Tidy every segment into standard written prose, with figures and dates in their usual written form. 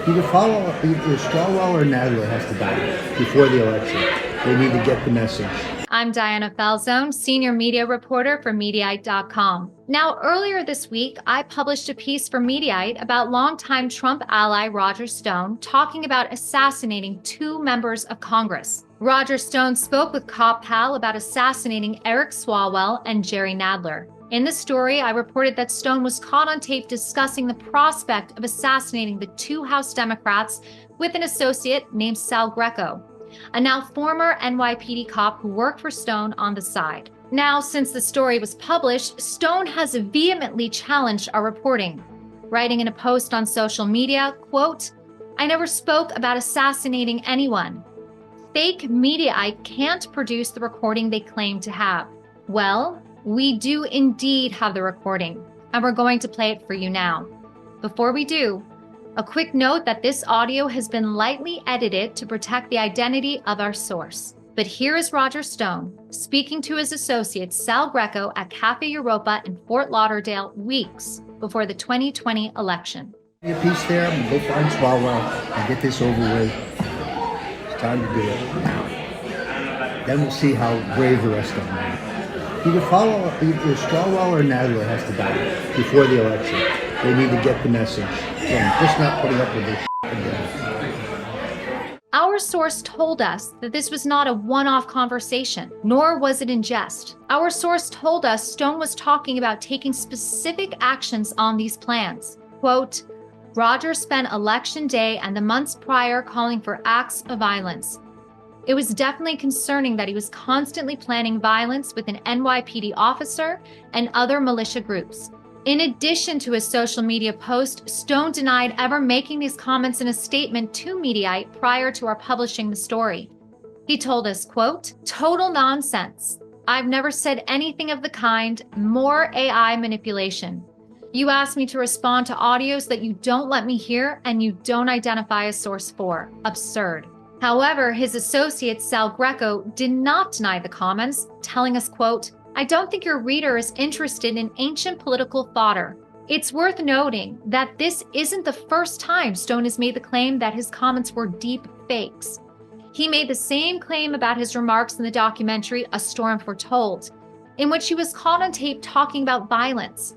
Either Swalwell or Nadler has to die before the election. They need to get the message. I'm Diana Falzone, senior media reporter for Mediaite.com. Now, earlier this week, I published a piece for Mediaite about longtime Trump ally Roger Stone talking about assassinating two members of Congress. Roger Stone spoke with Cop Pal about assassinating Eric Swalwell and Jerry Nadler. In the story, I reported that Stone was caught on tape discussing the prospect of assassinating the two House Democrats with an associate named Sal Greco, a now former NYPD cop who worked for Stone on the side. Now, since the story was published, Stone has vehemently challenged our reporting, writing in a post on social media, quote, "I never spoke about assassinating anyone. Fake Mediaite can't produce the recording they claim to have." Well, we do indeed have the recording, and we're going to play it for you now. Before we do, a quick note that this audio has been lightly edited to protect the identity of our source. But here is Roger Stone speaking to his associate Sal Greco at Cafe Europa in Fort Lauderdale weeks before the 2020 election. A piece there, I'm gonna go find Swalwell and get this over with. It's time to do it now. Then we'll see how brave the rest of them are. Either Swalwell or Nadler has to die before the election. They need to get the message. So I'm just not putting up with this again. Our source told us that this was not a one-off conversation, nor was it in jest. Our source told us Stone was talking about taking specific actions on these plans. Quote, "Roger spent Election Day and the months prior calling for acts of violence. It was definitely concerning that he was constantly planning violence with an NYPD officer and other militia groups." In addition to his social media post, Stone denied ever making these comments in a statement to Mediaite prior to our publishing the story. He told us, quote, "Total nonsense. I've never said anything of the kind, more AI manipulation. You asked me to respond to audios that you don't let me hear and you don't identify a source for. Absurd." However, his associate Sal Greco did not deny the comments, telling us, quote, "I don't think your reader is interested in ancient political fodder. It's worth noting that this isn't the first time Stone has made the claim that his comments were deep fakes. He made the same claim about his remarks in the documentary A Storm Foretold, in which he was caught on tape talking about violence.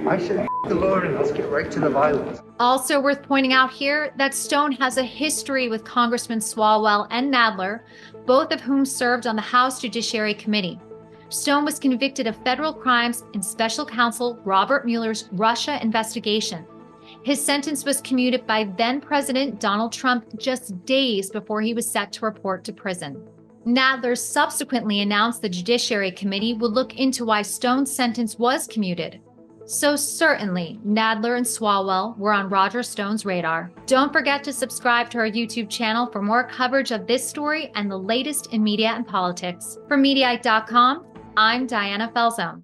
I said, the Lord, and let's get right to the violence. Also worth pointing out here that Stone has a history with Congressman Swalwell and Nadler, both of whom served on the House Judiciary Committee. Stone was convicted of federal crimes in Special Counsel Robert Mueller's Russia investigation. His sentence was commuted by then-President Donald Trump just days before he was set to report to prison. Nadler subsequently announced the Judiciary Committee would look into why Stone's sentence was commuted. So certainly, Nadler and Swalwell were on Roger Stone's radar. Don't forget to subscribe to our YouTube channel for more coverage of this story and the latest in media and politics. For Mediaite.com, I'm Diana Falzone.